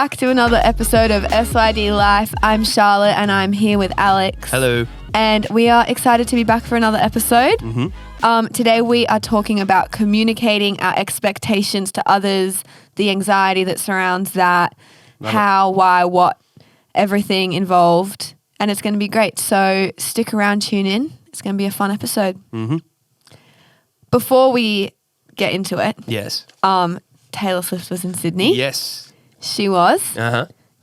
back to another episode of SYD Life. I'm Charlotte and I'm here with Alex. Hello. And we are excited to be back for another episode. Today we are talking about communicating our expectations to others, the anxiety that surrounds that, why, what, everything involved. And it's going to be great. So stick around, tune in. It's going to be a fun episode. Before we get into it, Yes. Taylor Swift was in Sydney. Yes. She was.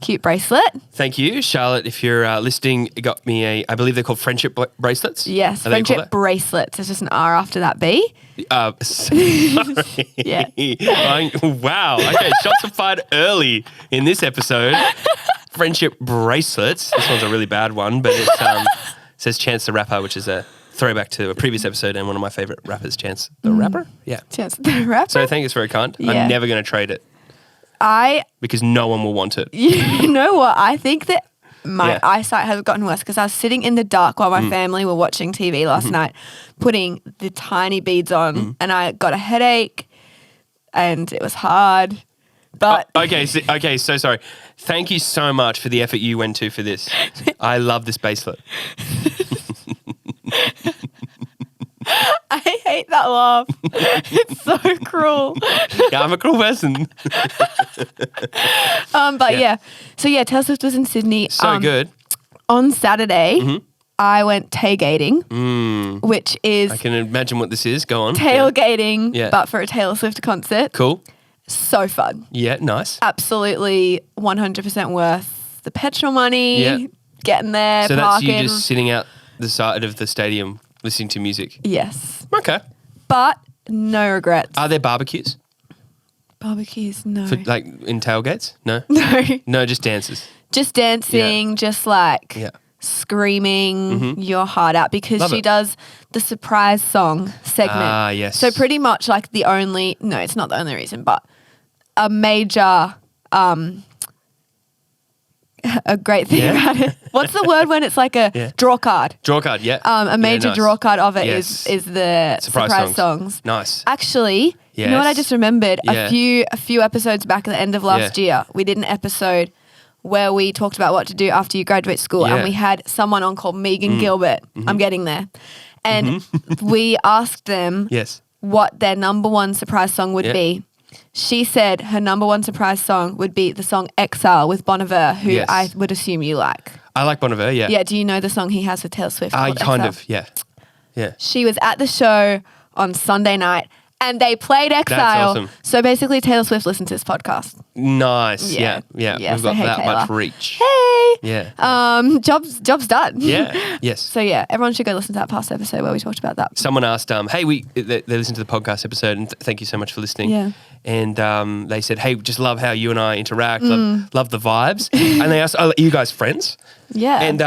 Cute bracelet. Thank you, Charlotte. If you're listening, it got me I believe they're called friendship bracelets. Yes, Are they called friendship that? bracelets. There's just an R after that B. Sorry. Yeah. Wow. Okay, shots are fired early in this episode. Friendship bracelets. This one's a really bad one, but it says Chance the Rapper, which is a throwback to a previous episode and one of my favorite rappers, Chance the Rapper. Yeah. Chance the Rapper. So thank you, it's very kind. Yeah. I'm never going to trade it because no one will want it. You know what? I think that my Yeah. eyesight has gotten worse because I was sitting in the dark while my family were watching TV last night, putting the tiny beads on, and I got a headache, and it was hard. But Okay, so sorry. Thank you so much for the effort you went to for this. I love this bracelet. I hate that laugh. It's so cruel. Yeah, I'm a cruel person. So Taylor Swift was in Sydney. So good. On Saturday, I went tailgating, which is I can imagine what this is. Go on. tailgating, Yeah. but for a Taylor Swift concert. Cool. So fun. Yeah, nice. Absolutely 100% worth the petrol money, Yeah. getting there, So that's parking. you just sitting out the side of the stadium listening to music. Yes. Okay. But no regrets. Are there barbecues? Barbecues, no. For, like in tailgates? No? No. No, just dances. Just dancing, just like Yeah. screaming your heart out because Love she it. does the surprise song segment. Ah, yes. So pretty much like it's not the only reason, but a major, a great thing Yeah. about it. What's the word when it's like a Yeah. draw card? Draw card, yeah. A major nice. draw card of it Yes. is the surprise songs. Nice. Actually, you know what I Yes. just remembered? Yeah. A few episodes back at the end of last year, we did an episode where we talked about what to do after you graduate school, and Yeah. we had someone on called Megan Gilbert. I'm getting there. And we asked them Yes. what their number one surprise song would Yeah. be. She said her number one surprise song would be the song Exile with Bon Iver, who Yes. I would assume you like. I like Bon Iver, yeah. Yeah, do you know the song he has with Taylor Swift? called Kind Exile? of, yeah. Yeah. She was at the show on Sunday night and they played Exile. awesome. So basically Taylor Swift listened to this podcast. Nice. Yeah. Yeah. Yeah, We've so got hey, that much Taylor. reach. Hey! Yeah. Job's done. Yeah. Yes. So yeah, everyone should go listen to that past episode where we talked about that. Someone asked, hey, they listened to the podcast episode, and thank you so much for listening. Yeah. And they said, hey, just love how you and I interact, love the vibes. And they asked, are you guys friends? Yeah. And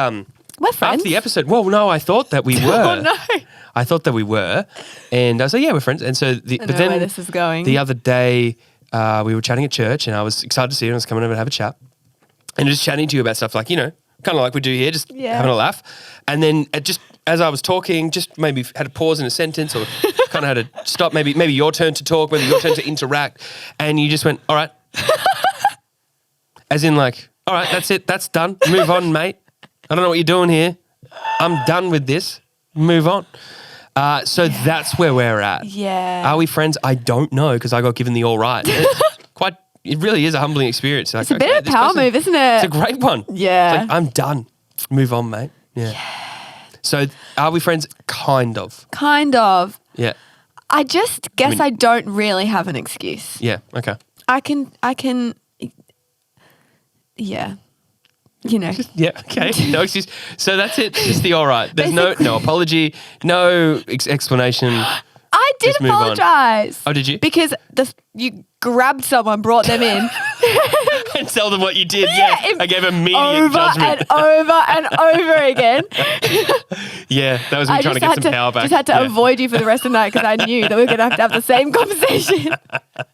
we're friends. after the episode, well, no, I thought that we were. Oh no. I thought that we were. And I was like, yeah, we're friends. And so, I know where this is going. The other day, we were chatting at church, and I was excited to see you, and I was coming over to have a chat. And just chatting to you about stuff like, kind of like we do here, just having a laugh. And then just as I was talking, just maybe had a pause in a sentence or kind of had to stop, maybe your turn to talk, maybe your turn to interact. And you just went, all right. As in like, all right, that's it. That's done. Move on, mate. I don't know what you're doing here. I'm done with this. Move on. So that's where we're at. Yeah. Are we friends? I don't know because I got given the all right. It really is a humbling experience. It's a bit of a power move, isn't it? It's a great one. Yeah. It's like, I'm done. Move on, mate. Yeah. So are we friends? Kind of. Kind of. Yeah. I just guess I don't really have an excuse. Yeah. Okay. I can yeah. You know. Yeah. Okay. No excuse. So that's it. Just the all right. There's no apology, no explanation. I did Just move on. apologize. Oh, did you? Because you grabbed someone, brought them in. And tell them what you did. Yeah. I gave immediate judgment. and over again. Yeah. That was me trying to get some power back. Just had to avoid you for the rest of the night because I knew that we were going to have the same conversation.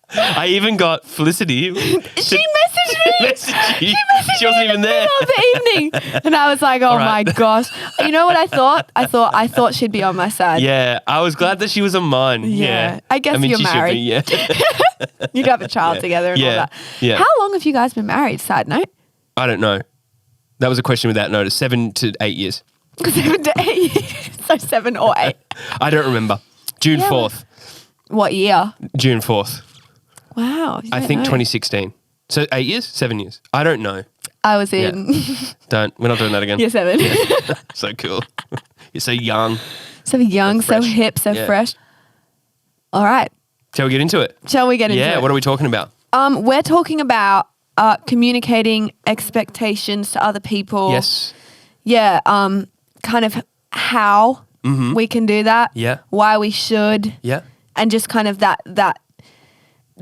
I even got Felicity. She messaged me. messaged you. She wasn't even there. Middle of the evening. And I was like, oh my gosh. You know what I thought? I thought she'd be on my side. Yeah, I was glad that she was on mine. Yeah. I guess you're she married. should be, yeah. You'd have a child together and all that. Yeah. How long have you guys been married, side note? I don't know. That was a question without notice. 7 to 8 years. 7 to 8 years. So 7 or 8. I don't remember. June 4th. What year? June 4th. Wow. I think 2016. So 8 years? 7 years? I don't know. I was in. We're not doing that again. Year 7. So cool. You're so young. So young, so hip, so fresh. All right. Shall we get into it? Shall we get into it? Yeah, what are we talking about? We're talking about communicating expectations to other people. Yes. Yeah, kind of how we can do that. Yeah. Why we should. Yeah. And just kind of that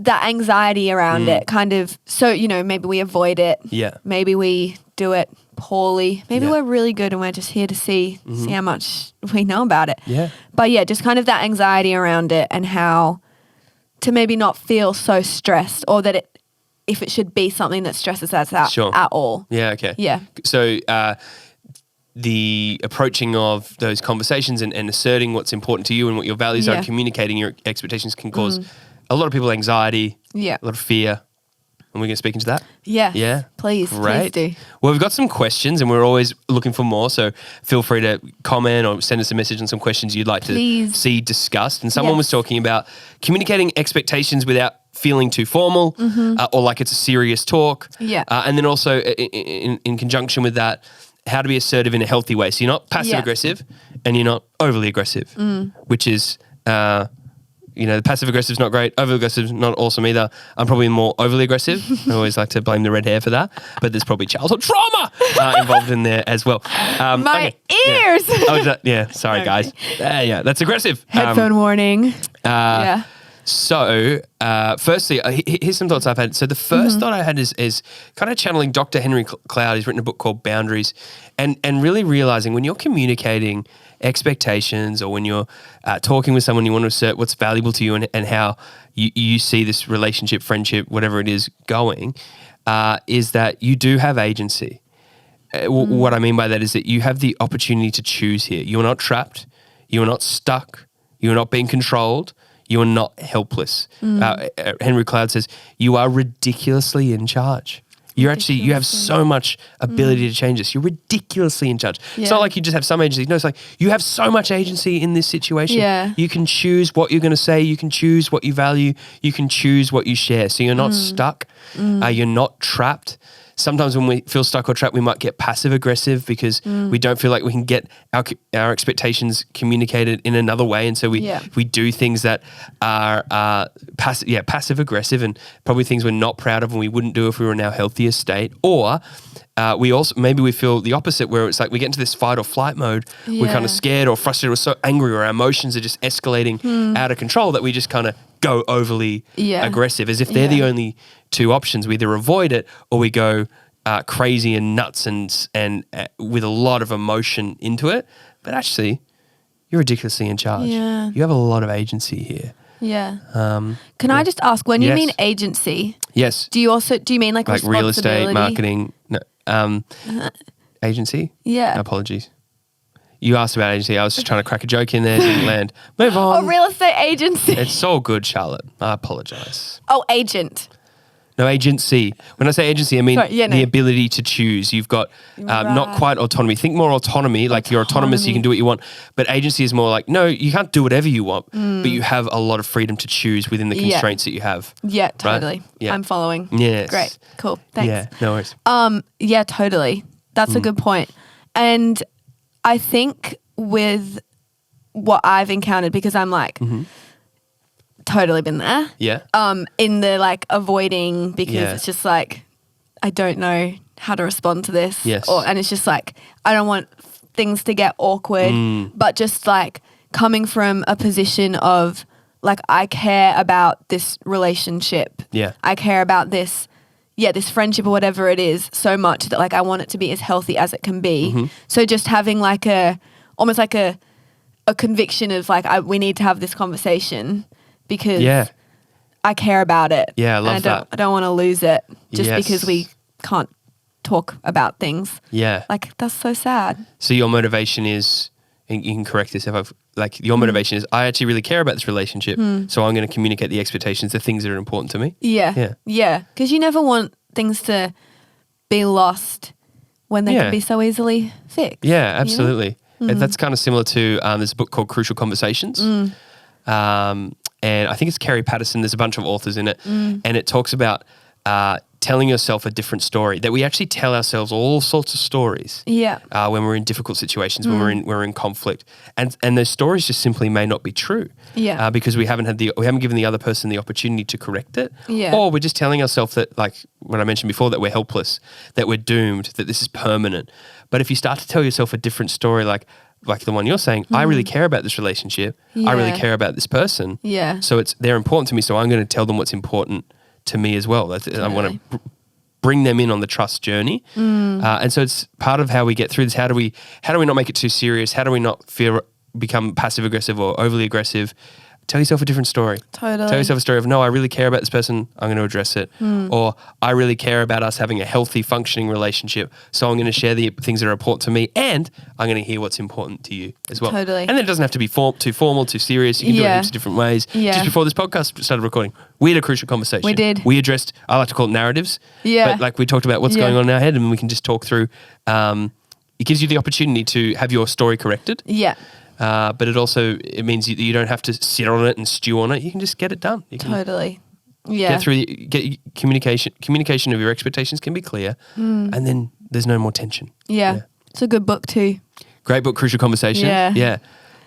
anxiety around it, kind of, so, maybe we avoid it. Yeah. Maybe we do it poorly. Maybe Yeah. we're really good and we're just here to see how much we know about it. Yeah. But yeah, just kind of that anxiety around it and how to maybe not feel so stressed, or that if it should be something that stresses us out at all. Yeah, okay. Yeah. So the approaching of those conversations and asserting what's important to you and what your values are, and communicating your expectations can cause a lot of people anxiety, a lot of fear. And we're going to speak into that? Yeah. Yeah. Please. Great. Please do. Well, we've got some questions and we're always looking for more. So feel free to comment or send us a message on some questions you'd like to see discussed. And someone was talking about communicating expectations without feeling too formal or like it's a serious talk. Yeah. And then also in conjunction with that, how to be assertive in a healthy way. So you're not passive aggressive and you're not overly aggressive, which is... the passive aggressive is not great. Overly aggressive is not awesome either. I'm probably more overly aggressive. I always like to blame the red hair for that, but there's probably childhood trauma involved in there as well. My ears. Yeah. Sorry, guys. That's aggressive. Headphone warning. Yeah. So, firstly, here's some thoughts I've had. So the first thought I had is kind of channeling Dr. Henry Cloud. He's written a book called Boundaries, and really realizing when you're communicating expectations, or when you're talking with someone, you want to assert what's valuable to you and how you see this relationship, friendship, whatever it is going, is that you do have agency. What I mean by that is that you have the opportunity to choose here. You are not trapped. You are not stuck. You are not being controlled. You are not helpless. Henry Cloud says, you are ridiculously in charge. You have so much ability to change this. You're ridiculously in charge. Yeah. It's not like you just have some agency. No, it's like you have so much agency in this situation. Yeah. You can choose what you're going to say. You can choose what you value. You can choose what you share. So you're not stuck. You're not trapped. Sometimes when we feel stuck or trapped, we might get passive aggressive because we don't feel like we can get our expectations communicated in another way, and so we do things that are passive aggressive, and probably things we're not proud of and we wouldn't do if we were in our healthiest state. Or we feel the opposite, where it's like we get into this fight or flight mode. We're kind of scared or frustrated or so angry, or our emotions are just escalating out of control that we just kind of go overly aggressive, as if they're the only two options. We either avoid it or we go crazy and nuts and with a lot of emotion into it. But actually, you're ridiculously in charge. Yeah. You have a lot of agency here. Yeah. Can I just ask, when you mean agency? Yes. Do you mean like real estate, marketing? No. Agency? Yeah. Apologies. You asked about agency. I was just trying to crack a joke in there. Didn't land. Move on. Oh, real estate agency. It's all good, Charlotte. I apologize. Oh, agent. No, agency. When I say agency, I mean the ability to choose. You've got not quite autonomy. Think more autonomy, like you're autonomous, you can do what you want. But agency is more like, no, you can't do whatever you want, but you have a lot of freedom to choose within the constraints that you have. Yeah, totally. Right? Yeah. I'm following. Yes. Great. Cool. Thanks. Yeah, no worries. Yeah, totally. That's a good point. And I think with what I've encountered, because I'm like, totally been there. Yeah. In the like avoiding, because it's just like, I don't know how to respond to this. Yes. And it's just like, I don't want things to get awkward, but just like coming from a position of like, I care about this relationship. Yeah. I care about this friendship or whatever it is so much that like I want it to be as healthy as it can be. So just having like almost like a conviction of like, we need to have this conversation because I care about it. Yeah, I love that. I don't want to lose it just because we can't talk about things. Yeah. Like, that's so sad. So your motivation is, and you can correct this if I've, like your motivation is, I actually really care about this relationship. So I'm going to communicate the expectations, the things that are important to me. Yeah. Yeah. Because you never want things to be lost when they can be so easily fixed. Yeah, absolutely. And that's kind of similar to, there's a book called Crucial Conversations. And I think it's Kerry Patterson. There's a bunch of authors in it. And it talks about telling yourself a different story, that we actually tell ourselves all sorts of stories when we're in difficult situations, when we're in conflict. And those stories just simply may not be true because we haven't given the other person the opportunity to correct it. Or we're just telling ourselves that, like what I mentioned before, that we're helpless, that we're doomed, that this is permanent. But if you start to tell yourself a different story, like the one you're saying, I really care about this relationship. I really care about this person. So they're important to me. So I'm going to tell them what's important to me as well. I want to bring them in on the trust journey. And so it's part of how we get through this. How do we not make it too serious? How do we not become passive aggressive or overly aggressive? Tell yourself a different story. Totally. Tell yourself a story of, no, I really care about this person. I'm going to address it. Or I really care about us having a healthy, functioning relationship. So I'm going to share the things that are important to me, and I'm going to hear what's important to you as well. Totally. And then it doesn't have to be too formal, too serious. You can do it in heaps of different ways. Just before this podcast started recording, we had a crucial conversation. We did. We addressed, I like to call it narratives. But like we talked about what's going on in our head, and we can just talk through. It gives you the opportunity to have your story corrected. But it means you don't have to sit on it and stew on it. You can just get it done. You can get communication of your expectations can be clear, and then there's no more tension. It's a good book too. Great book, Crucial Conversation. Yeah.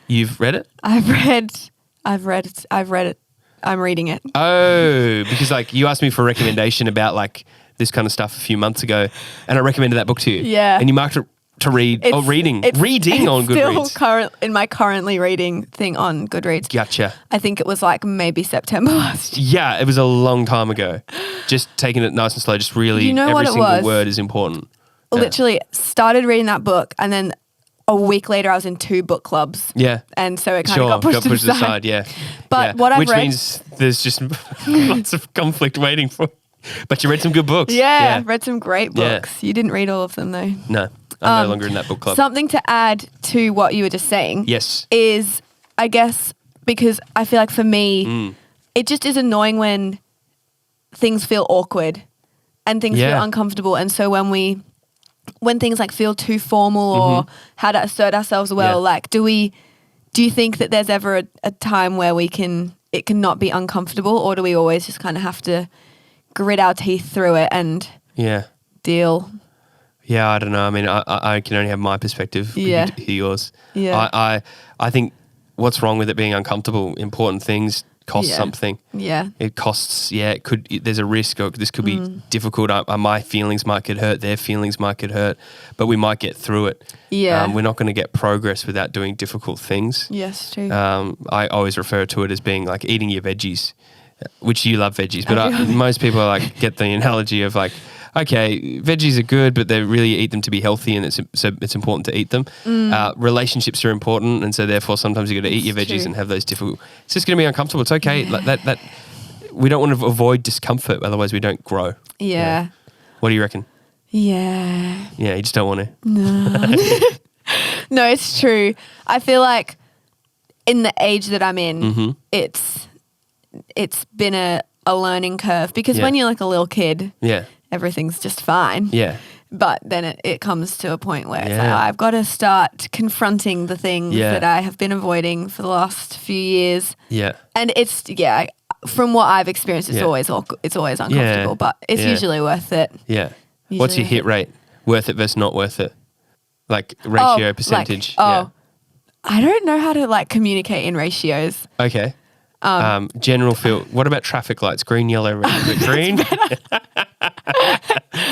You've read it? I've read it. I'm reading it. Oh, because like you asked me for a recommendation about like this kind of stuff a few months ago, and I recommended that book to you. And you marked it to read. Reading on Goodreads. Still in my currently reading thing on Goodreads. Gotcha. I think it was like maybe September last year. Yeah, it was a long time ago. Just taking it nice and slow. Just really, every single word is important. Literally started reading that book, and then a week later I was in 2 book clubs. And so it kind of got pushed aside. But what I've read, which means there's just lots of conflict waiting for. But you read some good books. Read some great books. You didn't read all of them though. No, I'm no longer in that book club. Something to add to what you were just saying. Yes. Is, I guess, because I feel like for me, it just is annoying when things feel awkward and things feel uncomfortable. And so when things like feel too formal or how to assert ourselves well, like do you think that there's ever a time where it can not be uncomfortable, or do we always just kind of have to grit our teeth through it and deal? Yeah, I don't know. I mean, I can only have my perspective. Hear yours. I think what's wrong with it being uncomfortable? Important things cost something. It costs. It could. There's a risk. Or this could be difficult. My feelings might get hurt. Their feelings might get hurt. But we might get through it. We're not going to get progress without doing difficult things. Yes, true. I always refer to it as being like eating your veggies, which you love veggies, but most people like get the analogy of like, okay, veggies are good, but they really eat them to be healthy, and it's important to eat them. Relationships are important, and so therefore sometimes you got to eat your veggies and have those difficult. It's just going to be uncomfortable. It's okay. Like that. We don't want to avoid discomfort, otherwise we don't grow. What do you reckon? Yeah, you just don't want to. No. No, it's true. I feel like in the age that I'm in, it's been a learning curve, because when you're like a little kid, everything's just fine. But then it comes to a point where it's like, I've got to start confronting the things that I have been avoiding for the last few years. And it's, from what I've experienced, it's always awkward, it's always uncomfortable, but it's usually worth it. What's your hit rate? Worth it versus not worth it? Like ratio, percentage? I don't know how to like communicate in ratios. Okay. General feel. What about traffic lights? Green, yellow, red. Is it green?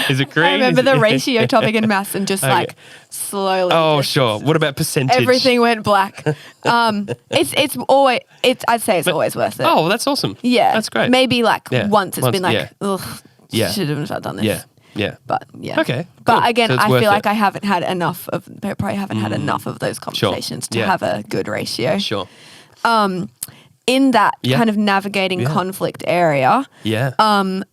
Is it green? I remember the ratio topic in maths and just like slowly. Oh, sure. What about percentage? Everything went black. It's always. I'd say it's always worth it. Oh, well, that's awesome. Yeah, that's great. Maybe like once it's been like, ugh, should have done this. Yeah. But Okay. But cool. again, so I feel like I haven't had enough of. Probably haven't had enough of those conversations to have a good ratio. Sure. in that Yeah. kind of navigating Yeah. conflict area, Yeah.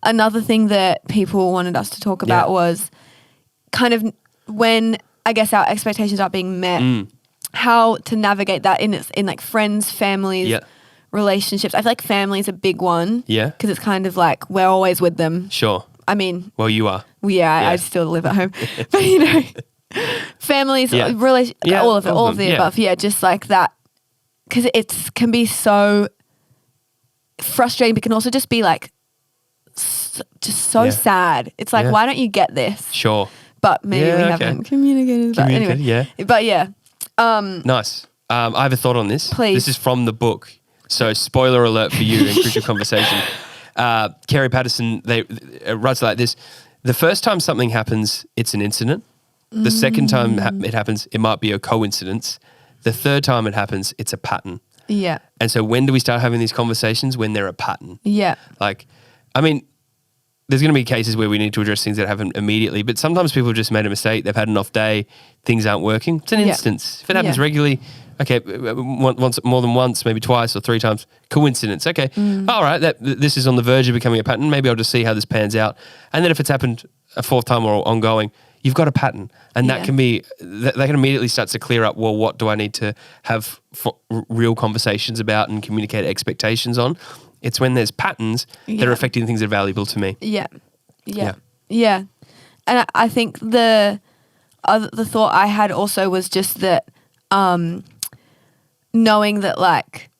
another thing that people wanted us to talk about was kind of when I guess our expectations aren't being met, how to navigate that in like friends, families, Yeah. relationships. I feel like family is a big one. Yeah. Because it's kind of like we're always with them. Sure. I mean, Well, you are. yeah, I still live at home. But, you know, families, Yeah. all of it, all of the yeah. above. Yeah, just like that. Because it can be so frustrating, but can also just be like just so Yeah. sad. It's like, Yeah. why don't you get this? Sure. But maybe Yeah, we okay. haven't communicated. But anyway, Yeah. But yeah, Nice. I have a thought on this. Please. This is from the book. So spoiler alert for you in Crucial Conversation. Kerry Patterson writes like this. The first time something happens, it's an incident. The second time it happens, it might be a coincidence. The third time it happens, it's a pattern. yeah, And so when do we start having these conversations? When they're a pattern. yeah, Like, I mean, there's going to be cases where we need to address things that happen immediately, but sometimes people have just made a mistake. They've had an off day. Things aren't working. It's an Yeah. instance. If it happens Yeah. regularly, okay, once, more than once, maybe twice or three times, coincidence. Okay, all right, this is on the verge of becoming a pattern. Maybe I'll just see how this pans out. And then if it's happened a fourth time or ongoing, you've got a pattern. And that Yeah. can be, that can immediately start to clear up, well, what do I need to have real conversations about and communicate expectations on? It's when there's patterns that are Yeah. affecting things that are valuable to me. yeah, yeah, Yeah. yeah. And I think the thought I had also was just that knowing that like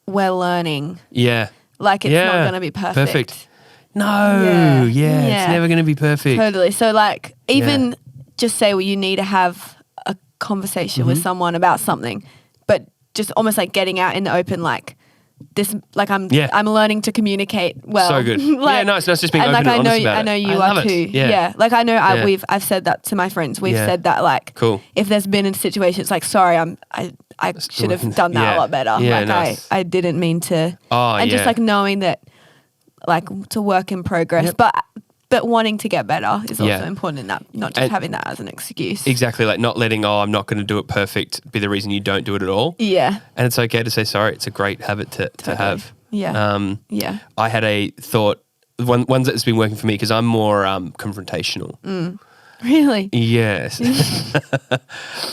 we're learning, Yeah. like it's not going to be perfect. No, Yeah. it's never going to be perfect. Totally. So like even just say, well, you need to have a conversation Mm-hmm. with someone about something, but just almost like getting out in the open, like this, like I'm learning to communicate well. So good. Yeah, no, it's not just being open and I know, honest about I it. know you I are love it. too. Yeah. Like I know Yeah. I've said that to my friends. We've Yeah. said that like, Cool. if there's been a situation, it's like, sorry, I should have done that Yeah. a lot better. Yeah, like nice. I didn't mean to. Oh, and just yeah. like knowing that, like it's a work in progress, Yep. but wanting to get better is also Yeah. important in that, not just And- having that as an excuse. Exactly, like not letting, I'm not going to do it perfect be the reason you don't do it at all. Yeah. And it's okay to say sorry. It's a great habit to have. Yeah. Yeah. I had a thought, one that's been working for me because I'm more confrontational. Really? Yes.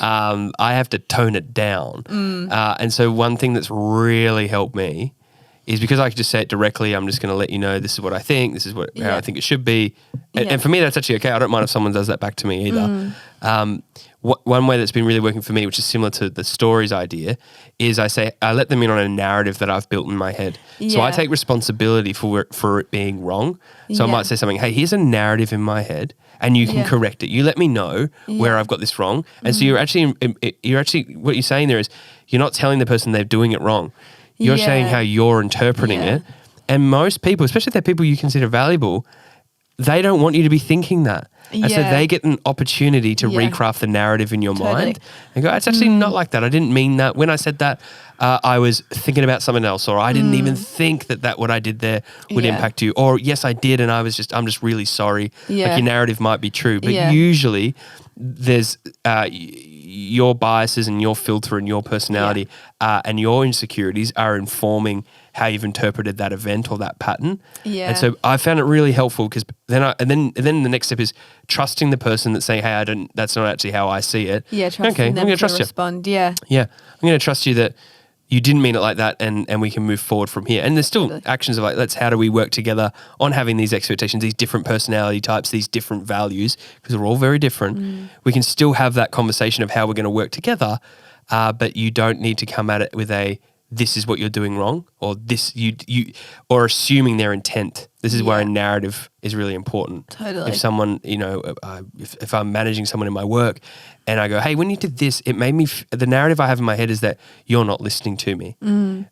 I have to tone it down. And so one thing that's really helped me is because I could just say it directly, I'm just going to let you know this is what I think, this is how Yeah. I think it should be. And, Yeah. and for me, that's actually okay. I don't mind if someone does that back to me either. One way that's been really working for me, which is similar to the stories idea, is I let them in on a narrative that I've built in my head. So I Yeah. take responsibility for it being wrong. So I Yeah. might say something, hey, here's a narrative in my head and you can Yeah. correct it. You let me know where Yeah. I've got this wrong. And so you're actually, what you're saying there is you're not telling the person they're doing it wrong. You're saying Yeah. how you're interpreting Yeah. it. And most people, especially if they're people you consider valuable, they don't want you to be thinking that. And so Yeah. they get an opportunity to Yeah. recraft the narrative in your Totally. mind and go, it's actually not like that. I didn't mean that. When I said that, I was thinking about something else, or I didn't even think that what I did there would Yeah. impact you. Or yes, I did. And I'm just really sorry. Yeah. Like your narrative might be true, but Yeah. usually there's your biases and your filter and your personality and your insecurities are informing how you've interpreted that event or that pattern. Yeah. And so I found it really helpful because then the next step is trusting the person that's saying, hey, that's not actually how I see it. Yeah, trusting okay, them I'm going to to trust you. respond. Yeah. Yeah, I'm going to trust you that you didn't mean it like that and we can move forward from here. And there's still Totally. actions of like, how do we work together on having these expectations, these different personality types, these different values, because we're all very different. We can still have that conversation of how we're going to work together, but you don't need to come at it with this is what you're doing wrong, or this or assuming their intent. This is where a narrative is really important. Totally. If someone, if I'm managing someone in my work and I go, hey, when you did this, it made me, the narrative I have in my head is that you're not listening to me.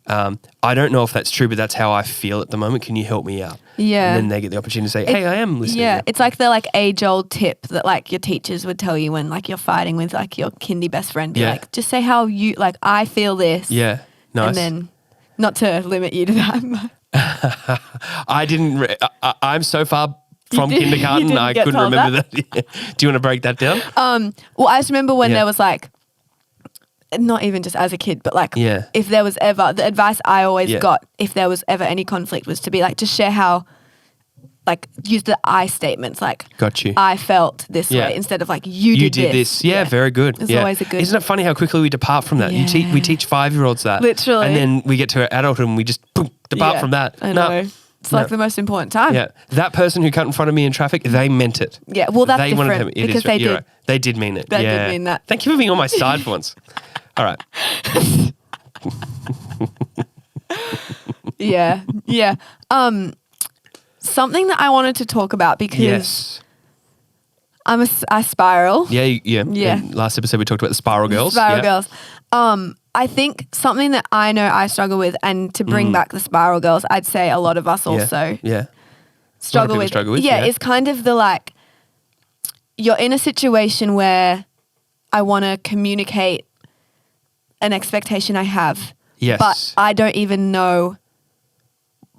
I don't know if that's true, but that's how I feel at the moment. Can you help me out? Yeah. And then they get the opportunity to say, hey, I am listening. Yeah, to you. it's like the like age-old tip that like your teachers would tell you when like you're fighting with like your kindy best friend. Be Yeah. like, just say how you like. I feel this. Yeah. Nice. And then, not to limit you to that. I didn't, I'm so far from You kindergarten, didn't I get couldn't told remember that. Do you want to break that down? Well, I just remember when Yeah. there was like, not even just as a kid, but like Yeah. if there was ever, the advice I always Yeah. got if there was ever any conflict was to be like, just share how, like use the I statements, like Got you. I felt this Yeah. way instead of like you You did did this. Yeah, very good. It's yeah. always a good. Isn't it funny how quickly we depart from that? We Yeah. teach 5-year-olds that. Literally. And then we get to adulthood and we just boom, depart Yeah, from that. I No. know. It's like the most important time. Yeah. That person who cut in front of me in traffic, they meant it. Yeah, well, that's they wanted different to, it is because right. they You're did. right. They did mean it. They did yeah. mean that. Thank you for being on my side for once. All right. Yeah. Yeah. Something that I wanted to talk about because Yes. I spiral. Yeah. Yeah. Yeah. In last episode, we talked about the spiral girls. Spiral yeah. girls. I think something that I know I struggle with, and to bring back the spiral girls, I'd say a lot of us Yeah. also Yeah. struggle with. struggle with, Yeah, yeah. it's kind of the like, you're in a situation where I want to communicate an expectation I have, Yes. but I don't even know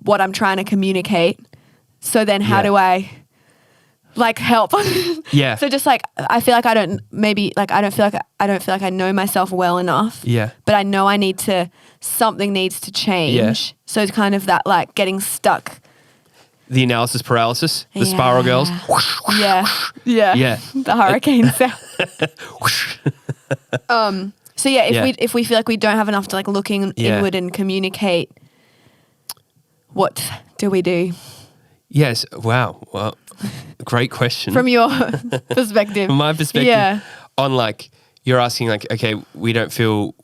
what I'm trying to communicate. So then how Yeah. do I like help? Yeah. So just like, I feel like I don't feel like I know myself well enough. Yeah. But I know something needs to change. Yeah. So it's kind of that like getting stuck. The analysis paralysis, the spiral girls. Yeah. Yeah. Yeah. The hurricane sound. So yeah, if we feel like we don't have enough to like look Yeah. inward and communicate, what do we do? Yes. Wow. Well, great question. From your perspective. From my perspective, Yeah. on like, you're asking like, okay, we don't feel,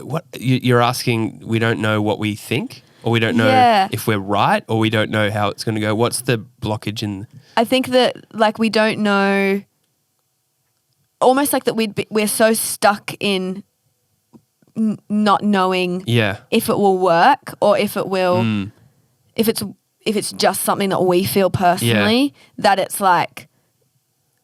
what you're asking, we don't know what we think, or we don't know Yeah. if we're right, or we don't know how it's going to go. What's the blockage in? I think that like we don't know, almost like that we're so stuck in not knowing Yeah. if it will work or if it will, if it's just something that we feel personally, that it's like,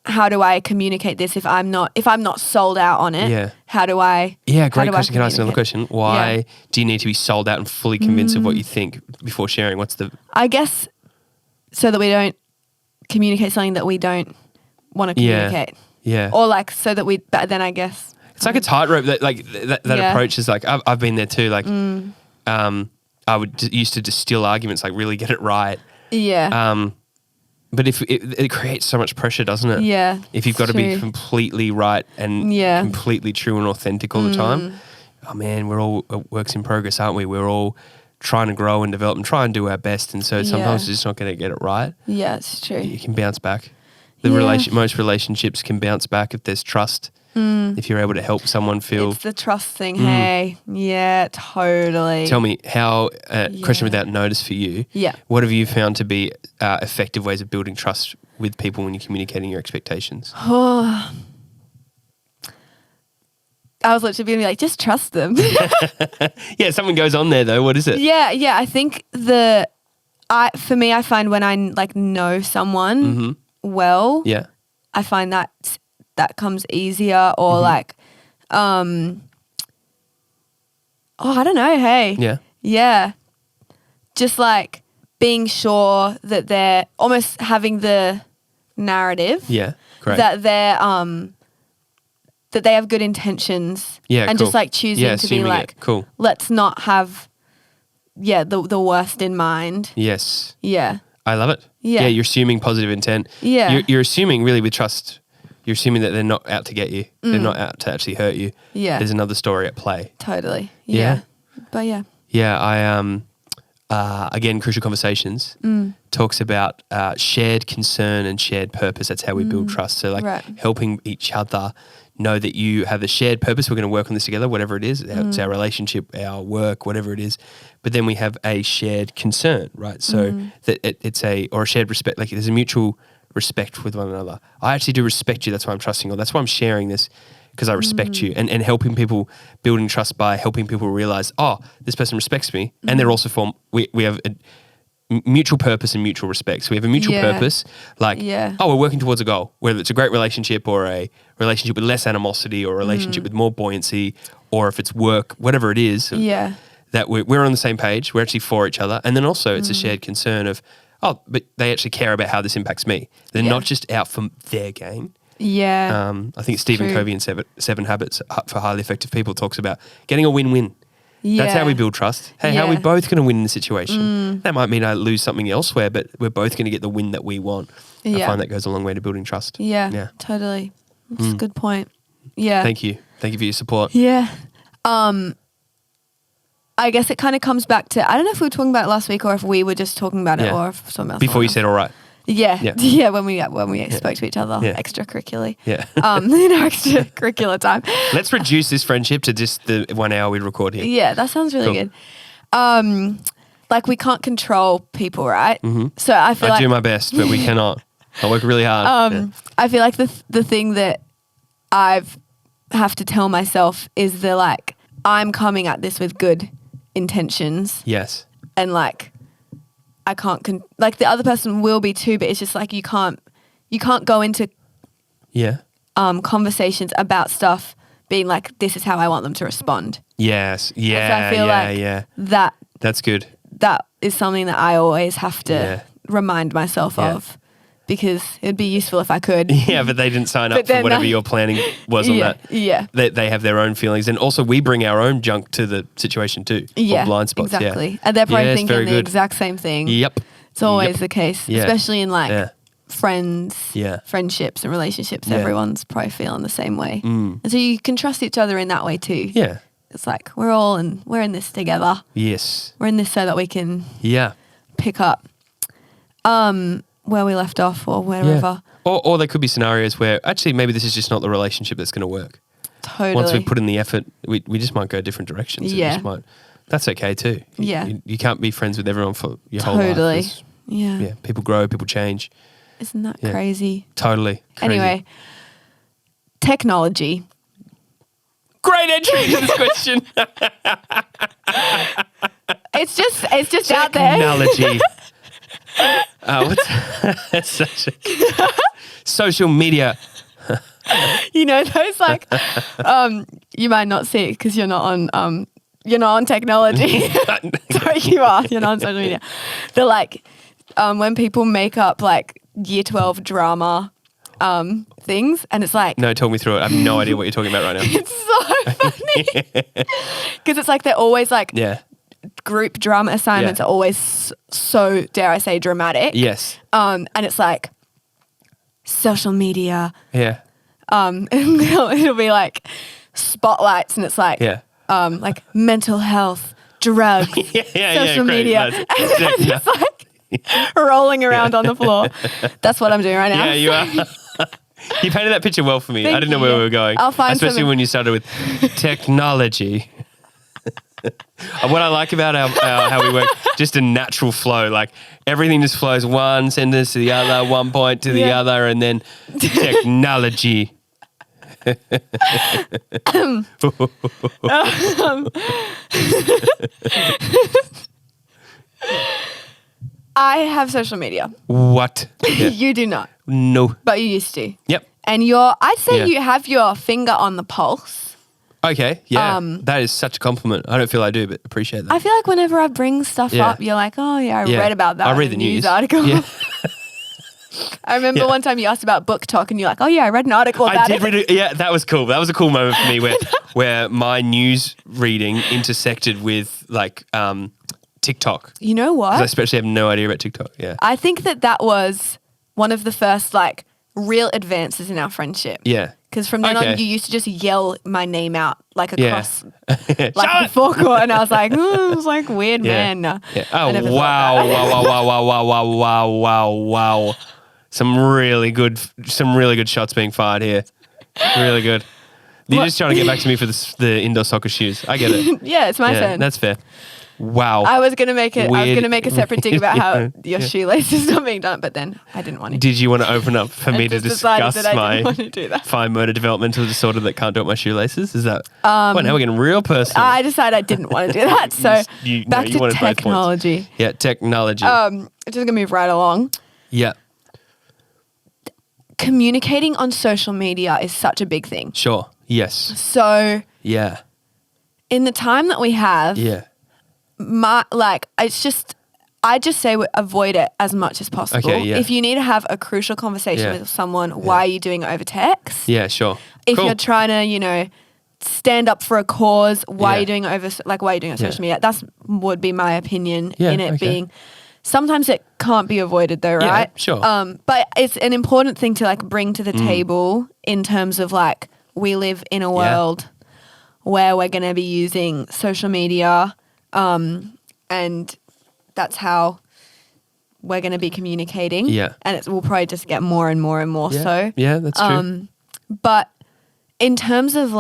how do I communicate this if I'm not sold out on it? Yeah. How do I? Yeah, how great do question. Can I ask another communicate? question? Why Yeah. do you need to be sold out and fully convinced of what you think before sharing? What's the? I guess so that we don't communicate something that we don't want to Yeah. communicate, Yeah. or like so that we. But then I guess It's like a tightrope. That Yeah. approach is like, I've been there too. Like, I used to distill arguments, like really get it right. yeah, But if it creates so much pressure, doesn't it? yeah. If you've got to be true. completely right and Yeah. completely true and authentic all the time, oh man, we're all works in progress, aren't we? We're all trying to grow and develop and try and do our best. And so sometimes Yeah. it's just not going to get it right. Yeah, it's true. You can bounce back. The Yeah. most relationships can bounce back if there's trust. If you're able to help someone feel. It's the trust thing. Hey, yeah, totally. Tell me how. Question Yeah. without notice for you. Yeah. What have you found to be effective ways of building trust with people when you're communicating your expectations? I was literally going to be like, just trust them. Yeah, something goes on there though. What is it? Yeah. I think for me, I find when I like know someone well, Yeah. I find that comes easier, or like, I don't know. Hey. Yeah. Yeah. Just like being sure that they're almost having the narrative. Yeah. Great. That they're that they have good intentions. Yeah, and cool. just like choosing Yeah, to be assuming it. like, Cool. let's not have the worst in mind. Yes. Yeah. I love it. Yeah. You're assuming positive intent. Yeah. You're assuming really with trust. You're assuming that they're not out to get you. They're not out to actually hurt you. Yeah. There's another story at play. Totally. Yeah. But yeah. Yeah, I again, Crucial Conversations talks about shared concern and shared purpose. That's how we build trust. So like Right. helping each other know that you have a shared purpose. We're going to work on this together, whatever it is. It's our relationship, our work, whatever it is. But then we have a shared concern, right? So that it's a shared respect. Like there's a mutual respect with one another. I actually do respect you. That's why I'm trusting you. That's why I'm sharing this, because I respect you, and helping people, building trust by helping people realize, oh, this person respects me, and they're also we have a mutual purpose and mutual respect. So we have a mutual Yeah. purpose, like, Yeah. oh, we're working towards a goal, whether it's a great relationship or a relationship with less animosity or a relationship with more buoyancy, or if it's work, whatever it is, Yeah. that we're on the same page, we're actually for each other. And then also it's a shared concern of, oh, but they actually care about how this impacts me. They're Yeah. not just out for their gain. Yeah. I think Stephen True. Covey in Seven Habits for Highly Effective People talks about getting a win-win. That's how we build trust. Hey, how are we Yeah. both going to win in the situation? That might mean I lose something elsewhere, but we're both going to get the win that we want. I Yeah. find that goes a long way to building trust. Yeah. Yeah. Totally. That's a good point. Yeah. Thank you. Thank you for your support. Yeah. I guess it kind of comes back to, I don't know if we were talking about it last week or if we were just talking about it Yeah. or if something else. Before you said all right. Yeah. Yeah. Yeah. When we spoke to each other Yeah. extracurricularly. Yeah. In our extracurricular time. Let's reduce this friendship to just the 1 hour we record here. Yeah, that sounds really Cool. good. Like we can't control people, right? So I feel I like do my best, but we cannot. I work really hard. Yeah. I feel like the thing that have to tell myself is I'm coming at this with good intentions, Yes. and like I can't like the other person will be too, but it's just like you can't go into Yeah. conversations about stuff being like, this is how I want them to respond. Yes. So Yeah. I feel like yeah. That's good. that is something that I always have to Yeah. remind myself Yeah. of, because it'd be useful if I could. Yeah, but they didn't sign up But for then whatever your planning was on Yeah, that. yeah. They have their own feelings, and also we bring our own junk to the situation too. Or Yeah, blind spots. exactly. Yeah. And they're probably Yes, thinking very the good. exact same thing. Yep. It's always Yep. the case, Yeah. especially in like Yeah. friends, Yeah. friendships and relationships. Yeah. Everyone's probably feeling the same way. And so you can trust each other in that way too. Yeah. It's like we're in this together. Yes. We're in this so that we can Yeah. pick up where we left off or wherever. Or there could be scenarios where actually maybe this is just not the relationship that's going to work. Totally. Once we put in the effort, we just might go different directions. It Yeah. just might, that's okay too. Yeah. You can't be friends with everyone for your whole life. Totally. It's- Yeah. Yeah. People grow, people change. Isn't that Yeah. crazy? Totally. Crazy. Anyway, technology. Great entry into this question. It's just out there. Technology. That's such a social media. You know those like you might not see it because you're not on technology. Sorry, you are. You're not on social media. They're like when people make up like year 12 drama things, and it's like No, talk me through it. I have no idea what you're talking about right now. it's so funny because it's like they're always like Yeah. group drama assignments Yeah. are always so, dare I say, dramatic. Yes. And it's like social media. Yeah. And it'll be like spotlights, and it's like Yeah. like mental health, drugs, Yeah. social great. media, Nice. and it's just like rolling around on the floor. That's what I'm doing right now. Yeah, you are. You painted that picture well for me. Thank I didn't know where you. we were going. I'll find Especially some- when you started with technology. What I like about how we work, just a natural flow. Like everything just flows one sentence to the other, one point to the Yeah. other, and then technology. I have social media. What? Yeah. You do not, No. but you used to. Yep. And I'd say Yeah. you have your finger on the pulse. Okay. Yeah. Um, that is such a compliment. I don't feel I do, but appreciate that. I feel like whenever I bring stuff Yeah. up, you're like, oh yeah, I Yeah. read about that. I read in the a news. article. Yeah. I remember Yeah. one time you asked about Book Talk, and you're like, oh yeah, I read an article I about did it. read it. Yeah, that was cool. That was a cool moment for me where my news reading intersected with like TikTok. You know 'Cause I what? especially have no idea about TikTok. Yeah. I think that was one of the first like real advances in our friendship. Yeah. Because from then on, Okay. you used to just yell my name out like Yeah. across Shut like the it! forecourt, and I was like, it was like weird, Yeah. man. No. Yeah. I Oh never thought wow, that. wow, wow, wow, wow, wow, wow, wow, wow. Some really good shots being fired here. Really good. You're What? just trying to get back to me for the indoor soccer shoes. I get it. Yeah, it's my Yeah, turn. that's fair. Wow. I was gonna make it. I was Weird. gonna make a separate thing about how your Yeah. shoelace is not being done, but then I didn't want to. Did you want to open up for I me to just decided discuss that I my didn't want to do that. fine motor developmental disorder that can't do up my shoelaces? Is that? Well, now we're getting real personal. I decided I didn't want to do that. So You- no, back you to wanted both points. technology. Yeah, technology. Just gonna move right along. Yeah, Communicating on social media is such a big thing. sure. Yes. So Yeah. in the time that we have, Yeah. it's just I just say avoid it as much as possible. Okay, yeah. If you need to have a crucial conversation with someone, why are you doing it over text? Yeah, sure. If Cool. you're trying to, stand up for a cause, why are Yeah. you doing it over, why are you doing it on social media? That's would be my opinion Yeah, in it okay. being. Sometimes it can't be avoided though, Yeah, right? sure. But it's an important thing to bring to the table in terms of we live in a world where we're going to be using social media, and that's how we're going to be communicating. Yeah. And it will probably just get more and more and more Yeah. so. Yeah, that's true. But in terms of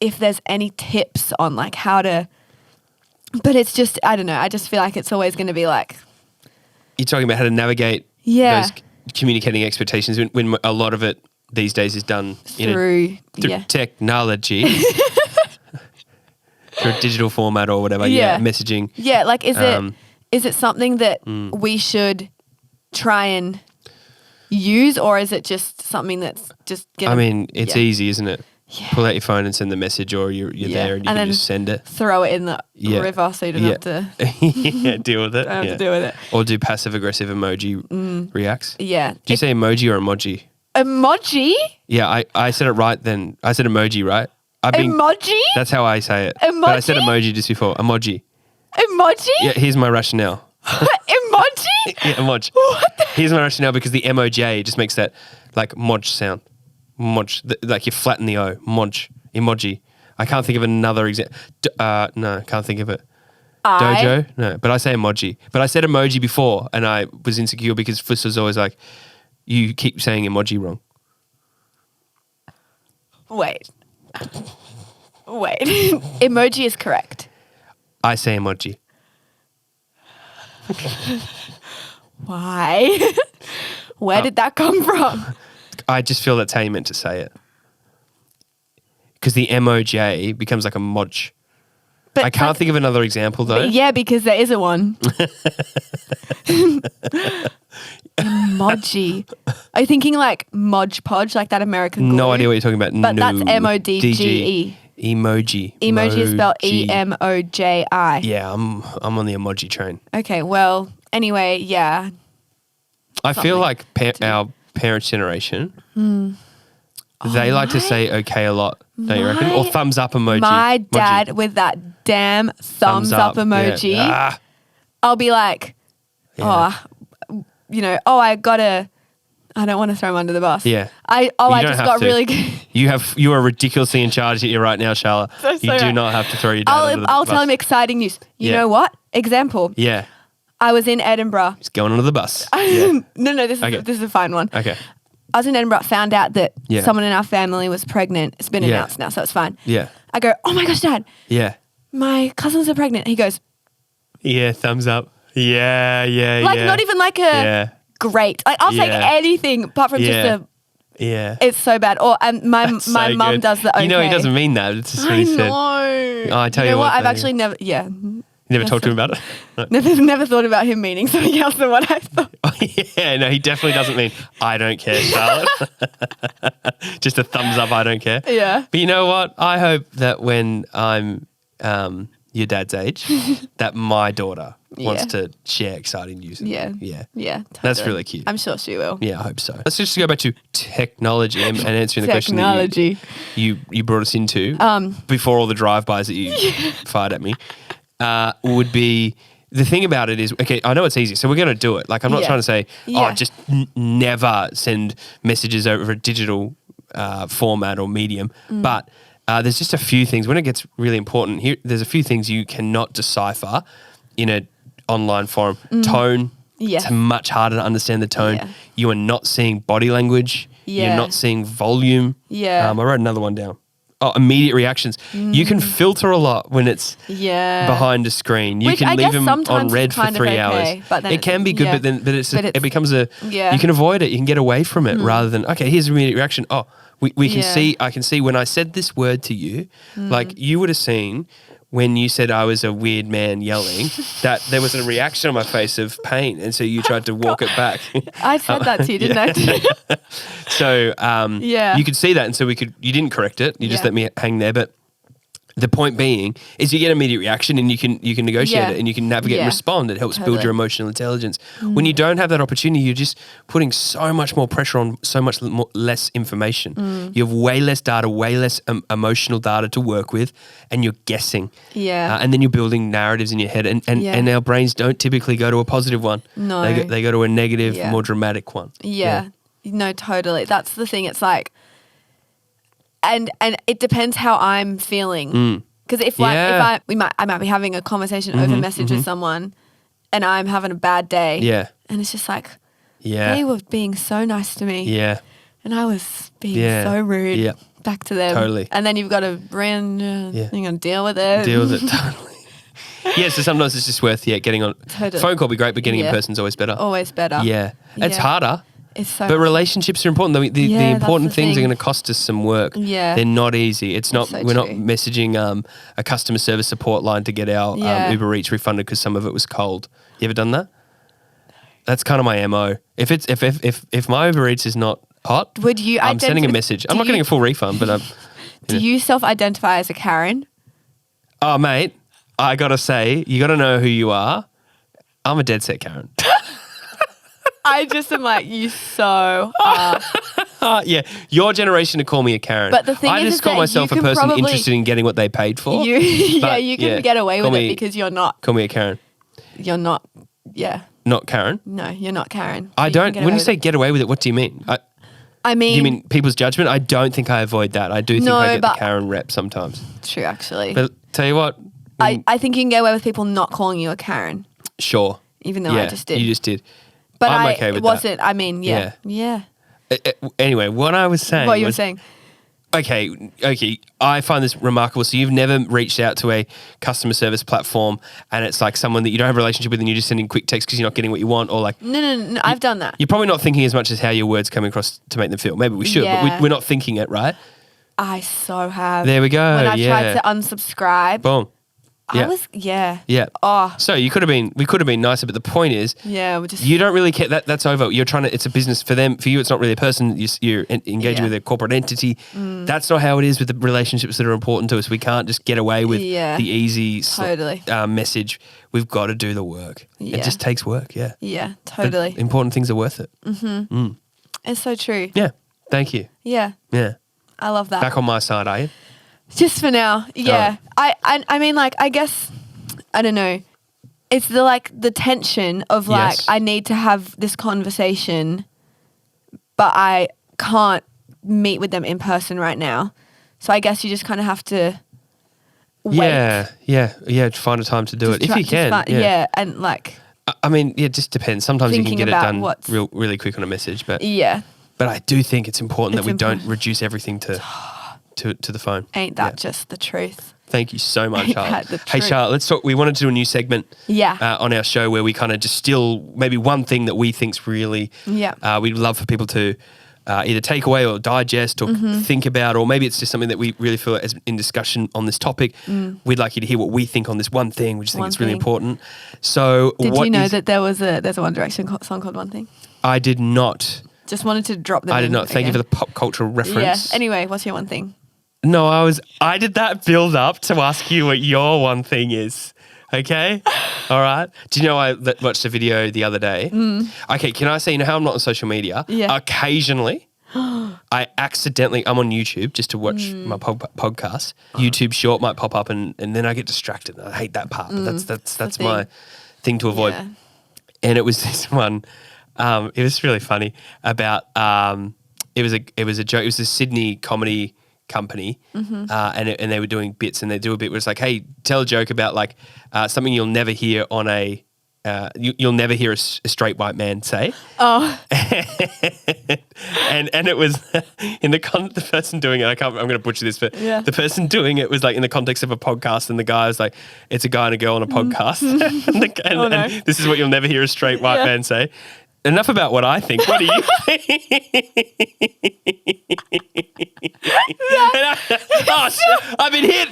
if there's any tips on how to, but it's just, I don't know. I just feel like it's always going to be You're talking about how to navigate Yeah. those communicating expectations when a lot of it these days is done through technology. Through a digital format or whatever. Yeah. Messaging. Yeah, is it something that Mm. we should try and use, or is it just something that's just I mean, it's easy, isn't it? Yeah. Pull out your phone and send the message, or you're Yeah. there and you And can then just send it. throw it in the Yeah. river so you don't have to Yeah, deal with it. have to deal with it. Or do passive aggressive emoji reacts. Yeah. Do you say emoji or emoji? Emoji? Yeah, I said it right then. I said emoji, right? Emoji? That's how I say it. But I said Emoji? emoji just before. Emoji. Emoji? Yeah, here's my rationale. Emoji? Yeah, emoj. What the- Here's my rationale because the MOJ just makes that moj sound. Moj. You flatten the O. Moj. Emoji. I can't think of another example. No, can't think of it. Dojo? No, but I say emoji. But I said emoji before and I was insecure because Fliss was always like, you keep saying emoji wrong. Wait. Emoji is correct. I say emoji. Why? Where did that come from? I just feel that's how you meant to say it. Because the MOJ becomes like a moj. But I can't think of another example though. Yeah, because there isn't one. Emoji. Are you thinking Modge Podge, like that American glue? No idea what you're talking about. But that's No. MODGE. Emoji. Emoji is spelled Moji. EMOJI. Yeah, I'm on the emoji train. Okay, well, anyway, yeah. I feel Something like our parents' generation, they like to say okay a lot, don't you reckon? Or thumbs up emoji. My Emoji. dad with that damn thumbs up emoji. Yeah. I'll be like, Yeah. I don't want to throw him under the bus. Yeah. I don't just have got to. really good. You are ridiculously in charge here right now, Charlotte. You do right. not have to throw your dad under the I'll bus. tell him exciting news. You Yeah. know what? Example. Yeah. I was in Edinburgh. He's going under the bus. Yeah. No, this Okay. is a fine one. Okay. I was in Edinburgh, found out that Yeah. someone in our family was pregnant. It's been Yeah. announced now, so it's fine. Yeah. I go, oh my gosh, Dad, Yeah. my cousins are pregnant. He goes, Yeah. Thumbs up. Yeah. Yeah. like not even like a Yeah. great. Like I'll take Yeah. anything apart from Yeah. just Yeah. it's so bad. Or my That's my so mum good. does the okay. You know he doesn't mean that. It's just what I he said. know. Oh, I tell you you know what, I've though, actually never You never talked to him about it? No. never thought about him meaning something else than what I thought. Oh, yeah, no, he definitely doesn't mean I don't care, Charlotte. Just a thumbs up, I don't care. Yeah. But you know what? I hope that when I'm your dad's age, that my daughter wants Yeah. to share exciting news. Yeah. Yeah. Yeah. That's totally. really cute. I'm sure she will. Yeah, I hope so. Let's just go back to technology and answering the question that Technology. you brought us into before all the drive-bys that you fired at me. Would be the thing about it is, okay, I know it's easy, so we're going to do it. Like, I'm not Yeah. trying to say, Yeah. just never send messages over a digital format or medium, but there's just a few things. When it gets really important, there's a few things you cannot decipher in an online forum. Tone. Yes. It's much harder to understand the tone. Yeah. You are not seeing body language. Yeah. You're not seeing volume. Yeah. I wrote another one down. Oh, immediate reactions. You can filter a lot when it's Yeah. behind a screen. You Which can I leave guess them on sometimes red it's for kind of 3 okay, hours. but then It can be good, yeah. but it becomes yeah. you can avoid it. You can get away from it rather than, okay, here's an immediate reaction. Oh, we can Yeah. see, I can see when I said this word to you, like you would have seen when you said I was a weird man yelling, that there was a reaction on my face of pain. And so you tried to walk it back. I said that to you, didn't I? So Yeah. you could see that. And so you didn't correct it. You just Yeah. let me hang there. But The point being is you get immediate reaction and you can negotiate it and you can navigate and respond. It helps build your emotional intelligence. When you don't have that opportunity, you're just putting so much more pressure on so much less information. You have way less data, way less emotional data to work with, and you're guessing. Yeah. And then you're building narratives in your head, and our brains don't typically go to a positive one. No. They go to a negative, more dramatic one. Yeah. No, totally. That's the thing. It's like, and it depends how I'm feeling. Because if I might be having a conversation over message with someone, and I'm having a bad day. Yeah. And it's just like, yeah, they were being so nice to me. Yeah. And I was being so rude back to them. Totally. And then you've got to you're going to deal with it. Totally. Yeah, so sometimes it's just worth getting on. Totally. Phone call will be great, but getting in person is always better. Always better. Yeah. It's harder. It's so but relationships are important. The important things are going to cost us some work. Yeah. They're not easy. It's not. So we're not true. messaging a customer service support line to get our Uber Eats refunded because some of it was cold. You ever done that? That's kind of my MO. If my Uber Eats is not hot, would you? I'm sending a message. I'm not getting a full refund, but I'm. Do you self-identify as a Karen? Oh, mate, I gotta say, you gotta know who you are. I'm a dead set Karen. I just am like, you so are. Yeah, your generation to call me a Karen. But the thing I is just call that myself you a can person probably- interested in getting what they paid for. You But, can get away with call it me- because you're not. Call me a Karen. You're not. Yeah. Not Karen. No, you're not Karen. I You can don't. get When away you with say it. get away with it, what do you mean? I mean, Do you mean people's judgment? I don't think I avoid that. I do think No, I get the but- Karen rep sometimes. true actually. But tell you what, I think you can get away with people not calling you a Karen, sure. even though I just did. You just did. but I'm okay with it that. wasn't. I mean, yeah. Anyway, what I was saying. What you were was- saying? Okay. I find this remarkable. So you've never reached out to a customer service platform and it's like someone that you don't have a relationship with and you're just sending quick texts because you're not getting what you want, or like No. I've done that. you're probably not thinking as much as how your words come across to make them feel. Maybe we should, Yeah. but we're not thinking it, right? I so have. There we go. When I yeah. tried to unsubscribe, Boom. I was Yeah. Oh, So we could have been nicer, but the point is, yeah. We just you don't really care. That's over. You're trying to. It's a business for them. For you, it's not really a person. You're engaging with a corporate entity. That's not how it is with the relationships that are important to us. We can't just get away with the easy Totally. message. We've got to do the work. Yeah. It just takes work. Yeah. Yeah, But totally. important things are worth it. It's so true. Yeah. Thank you. Yeah, Yeah. I love that. Back on my side, are you? Just for now, yeah. I mean, like, I guess, I don't know. It's the tension of like, Yes. I need to have this conversation, but I can't meet with them in person right now. So I guess you just kind of have to wait. Yeah. Find a time to do Just it if try- you just can. find- yeah. and like, I mean, it just depends. Sometimes you can Thinking get it about done what's- really quick on a message, but yeah, I do think it's important It's that we don't important. reduce everything to the phone. ain't that Yeah. just the truth? Thank you so much, Ain't Charlotte. that the Hey, truth? Charlotte, let's talk. We wanted to do a new segment Yeah. on our show where we kind of distill maybe one thing that we think's really we'd love for people to either take away or digest or Mm-hmm. think about, or maybe it's just something that we really feel is in discussion on this topic. We'd like you to hear what we think on this one thing. We just think One it's really thing. important. So Did what you know is- that there's a One Direction song called One Thing? I did not. Just wanted to drop them. I did in not. Thank you for again. the pop cultural Yeah. reference. Anyway, what's your one thing? No, I did that build up to ask you what your one thing is. Okay? All right. Do you know I watched a video the other day? Okay, can I say, you know how I'm not on social media? Yeah. Occasionally, I'm on YouTube just to watch my podcast. YouTube short might pop up and then I get distracted. I hate that part, but that's thing. my thing to avoid. Yeah. And it was this one. It was really funny about. It was a joke. It was a Sydney comedy company, and they were doing bits, and they do a bit where it's like, hey, tell a joke about like something you'll never hear on a. You'll never hear a straight white man say. Oh, and it was in the person doing it. I'm going to butcher this, but Yeah. the person doing it was like in the context of a podcast, and the guy was like, "It's a guy and a girl on a podcast," and Oh, no. and this is what you'll never hear a straight white Yeah. man say. Enough about what I think. What do you think? I've been hit.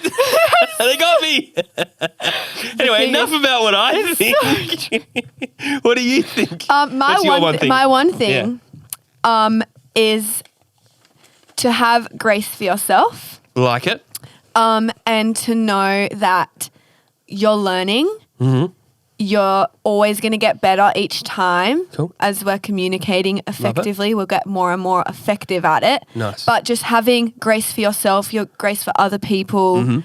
They got me. Anyway, thing enough about what I think. What do you think? my What's your one one thing? my one thing, is to have grace for yourself. Like it? And to know that you're learning. Mm-hmm. You're always going to get better each time. Cool. As we're communicating effectively. We'll get more and more effective at it. Nice. But just having grace for yourself, your grace for other people, Mm-hmm.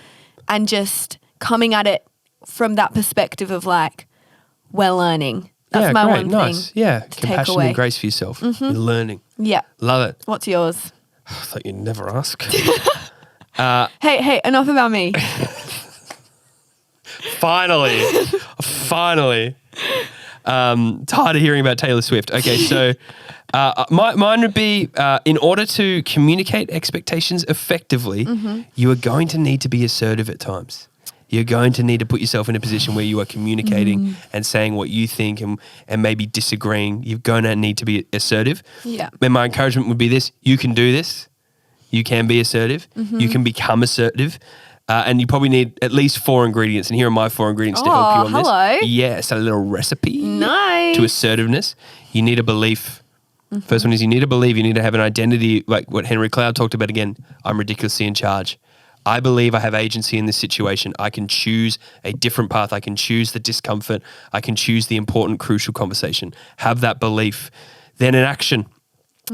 and just coming at it from that perspective of like, we're learning. That's my great, one nice. thing. Yeah, take compassion away. and grace for yourself. You're learning. Yeah. Love it. What's yours? I thought you'd never ask. Hey, enough about me. Finally. Tired of hearing about Taylor Swift. Okay, so mine would be in order to communicate expectations effectively, you are going to need to be assertive at times. You're going to need to put yourself in a position where you are communicating and saying what you think and maybe disagreeing. You're going to need to be assertive. Yeah. And my encouragement would be this: you can do this. You can be assertive. You can become assertive. And you probably need at least 4 ingredients. And here are my 4 ingredients to help you on hello. this. Yes, a little recipe Nice. to assertiveness. You need a belief. First one is you need to believe. You need to have an identity, like what Henry Cloud talked about again. I'm ridiculously in charge. I believe I have agency in this situation. I can choose a different path. I can choose the discomfort. I can choose the important, crucial conversation. Have that belief. Then an action.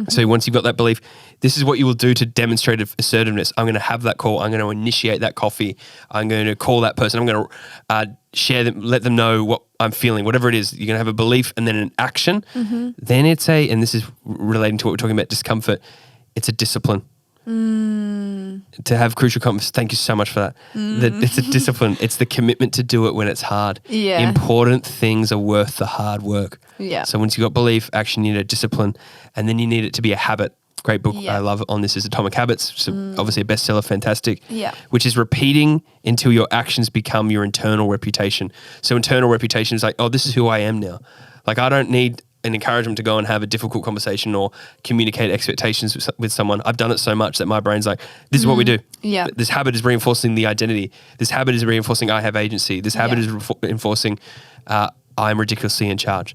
So once you've got that belief, this is what you will do to demonstrate assertiveness. I'm going to have that call. I'm going to initiate that coffee. I'm going to call that person. I'm going to share them, let them know what I'm feeling, whatever it is. You're going to have a belief and then an action. Then it's and this is relating to what we're talking about, discomfort. It's a discipline. To have crucial conversations. Thank you so much for that. It's a discipline. It's the commitment to do it when it's hard. Yeah. Important things are worth the hard work. Yeah. So once you've got belief, action, you need a discipline, and then you need it to be a habit. Great book Yeah. I love on this is Atomic Habits. So obviously a bestseller, fantastic. Yeah. Which is repeating until your actions become your internal reputation. So internal reputation is like, oh, this is who I am now. Like I don't need an encouragement to go and have a difficult conversation or communicate expectations with someone. I've done it so much that my brain's like, this is what we do. Yeah. This habit is reinforcing the identity. This habit is reinforcing I have agency. This habit Yeah. is reinforcing I'm ridiculously in charge.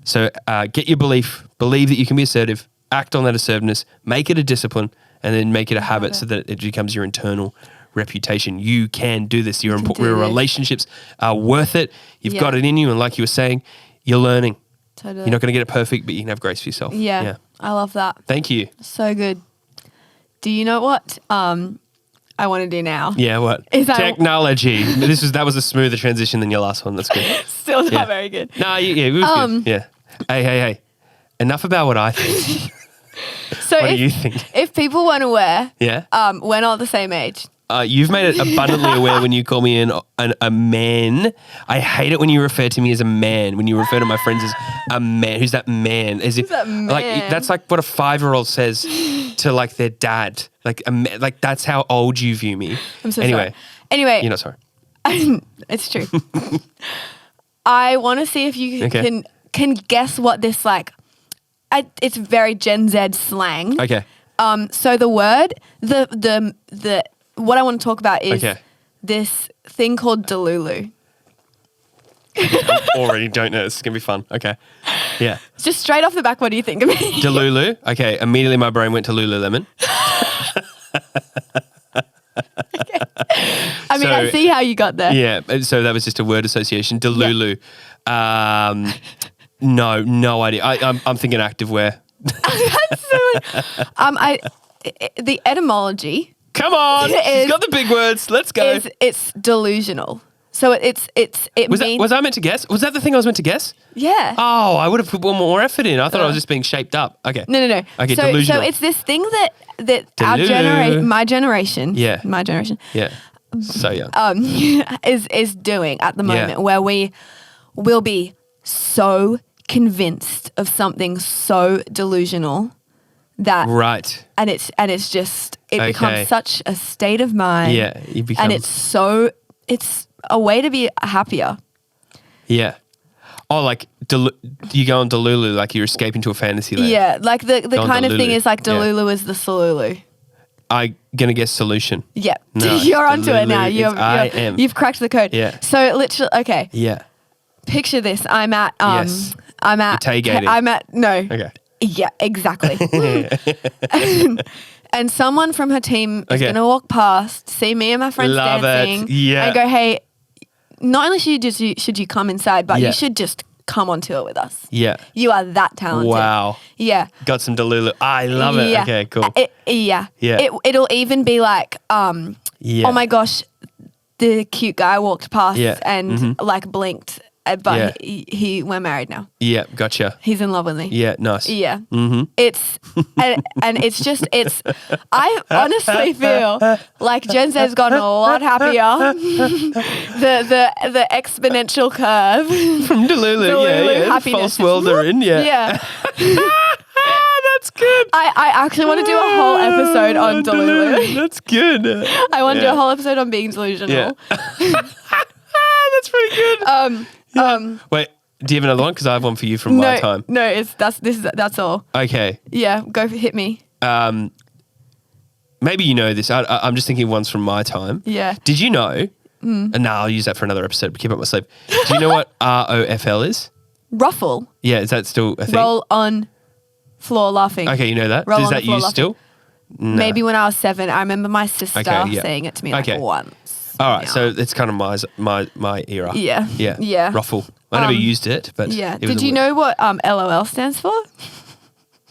So get your belief, believe that you can be assertive, act on that assertiveness, make it a discipline, and then make it a habit so that it becomes your internal reputation. You can do this. Your do this. relationships are worth it. You've Yeah. got it in you. And like you were saying, you're learning. Totally. You're not going to get it perfect, but you can have grace for yourself. Yeah. I love that. Thank you. So good. Do you know what I want to do now? Yeah, what? Is that- Technology. That was a smoother transition than your last one. That's good. Still not Yeah. very good. No, it was good. Yeah. Hey. Enough about what I think. So What do you think? if people weren't aware, Yeah. we're not the same age. You've made it abundantly aware when you call me a man. I hate it when you refer to me as a man. When you refer to my friends as a man. Who's that man? As if that like man? that's like what a 5-year-old says to like their dad. Like like that's how old you view me. I'm so anyway, sorry. Anyway, you're not sorry. it's true. I want to see if you Okay. can guess what this like. It's very Gen Z slang. Okay. So the word, the what I want to talk about is Okay. this thing called Delulu. Already don't know. This is gonna be fun. Okay. Yeah. Just straight off the back, what do you think of me? Delulu. Okay. Immediately my brain went to Lululemon. I mean, I So- see how you got there. Yeah. So that was just a word association. Delulu. No idea. I'm thinking activewear. The etymology Come on. It She's is- got the big words. Let's go. is it's delusional. So it means Was I meant to guess? Was that the thing I was meant to guess? yeah. Oh, I would have put one more effort in. I thought I was just being shaped up. Okay. No. Okay, so delusional. it's this thing that our Delu. my generation, Yeah. my generation, Yeah. So young. is doing at the Yeah. moment, where we will be so convinced of something so delusional that Right. and it's just it Okay. becomes such a state of mind. Yeah. You become. And it's a way to be happier. Yeah. Oh, like you go on Delulu, like you're escaping to a fantasy land. Yeah, like the on kind of thing Delulu. is like Yeah. Delulu is the Solulu. I gonna guess solution. Yeah, Nice. you're onto it now. Delulu is I am. You've cracked the code. Yeah. So literally, okay. Yeah. Picture this. I'm at Yes. I'm at You're tailgating. I'm at no. Okay. Yeah, exactly. and someone from her team is Okay. going to walk past, see me and my friends Love it. dancing, Yeah. and go, "Hey, not only should you come inside, but Yeah. you should just come on tour with us. Yeah. You are that talented." Wow. Yeah. Got some Delulu. I love it. Yeah. Okay, cool. Yeah. Yeah. It'll even be like, Yeah. oh my gosh, the cute guy walked past Yeah. and like blinked, but Yeah. we're married now. Yeah, gotcha. He's in love with me. Yeah, nice. Yeah. Mm-hmm. It's and it's just I honestly feel like Gen Z's gotten a lot happier. the exponential curve. From Delulu, Delulu yeah. happiness False just world they're in, yeah. Yeah. That's good. I actually want to do a whole episode on Delulu. That's good. I want to do Yeah. a whole episode on being delusional. Yeah. That's pretty good. Wait, do you have another one? Because I have one for you from my time. No, that's all. Okay. Yeah, hit me. Maybe you know this. I'm just thinking ones from my time. Yeah. Did you know? And now I'll use that for another episode. But keep up my sleep. Do you know what ROFL is? Ruffle. Yeah, is that still a thing? Roll on floor laughing. Okay, you know that. Roll Is on the that floor used laughing. still? No. Maybe when I was 7, I remember my sister Okay, yeah. saying it to me Okay. like once. All right, now. so it's kind of my era. Yeah. Yeah. Yeah. Ruffle. I never used it, but Yeah. it was Did a you word. know what LOL stands for?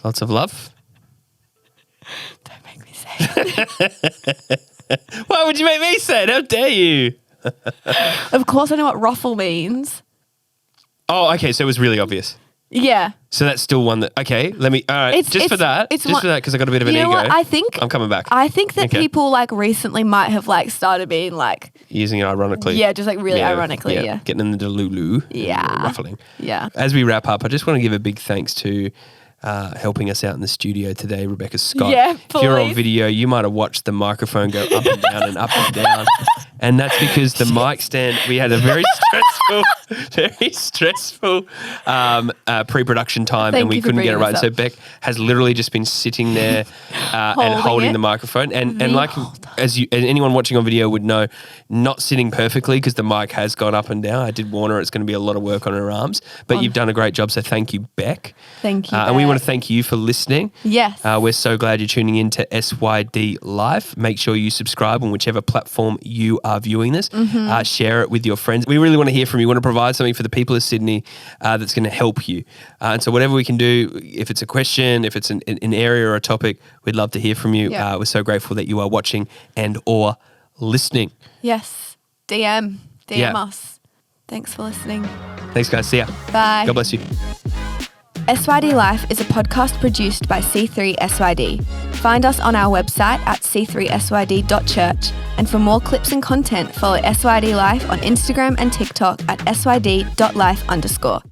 Lots of love. Don't make me say it. Why would you make me say it? How dare you? Of course I know what ruffle means. Oh, okay. So it was really obvious. Yeah. So that's still one that. Okay, let me. All right, just for that. it's Just one- for that, because I got a bit of an You know ego. what? I think I'm coming back. I think that Okay. people like recently might have like started being like, Using it ironically. yeah, just like really ironically, yeah. Getting in the Delulu. Yeah. Ruffling. Yeah. As we wrap up, I just want to give a big thanks to helping us out in the studio today, Rebecca Scott. Yeah, If you're on please. video, you might have watched the microphone go up and down and up and down. And that's because the mic stand, we had a very stressful pre-production time Thank and we you for couldn't get it bringing right. this So up. Beck has literally just been sitting there and holding it. the microphone. And The like, whole as anyone watching on video would know, not sitting perfectly because the mic has gone up and down. I did warn her it's going to be a lot of work on her arms, but you've done a great job. So thank you, Beck. Thank you. And we Beck. want to thank you for listening. Yes. We're so glad you're tuning in to SYD Life. Make sure you subscribe on whichever platform you are viewing this. Share it with your friends. We really want to hear from you. We want to provide something for the people of Sydney that's going to help you. And so whatever we can do, if it's a question, if it's an area or a topic, we'd love to hear from you. Yeah. We're so grateful that you are watching and or listening. Yes. DM Yeah. us. Thanks for listening. Thanks, guys. See ya. Bye. God bless you. SYD Life is a podcast produced by C3 SYD. Find us on our website at c3syd.church, and for more clips and content, follow SYD Life on Instagram and TikTok at syd.life_.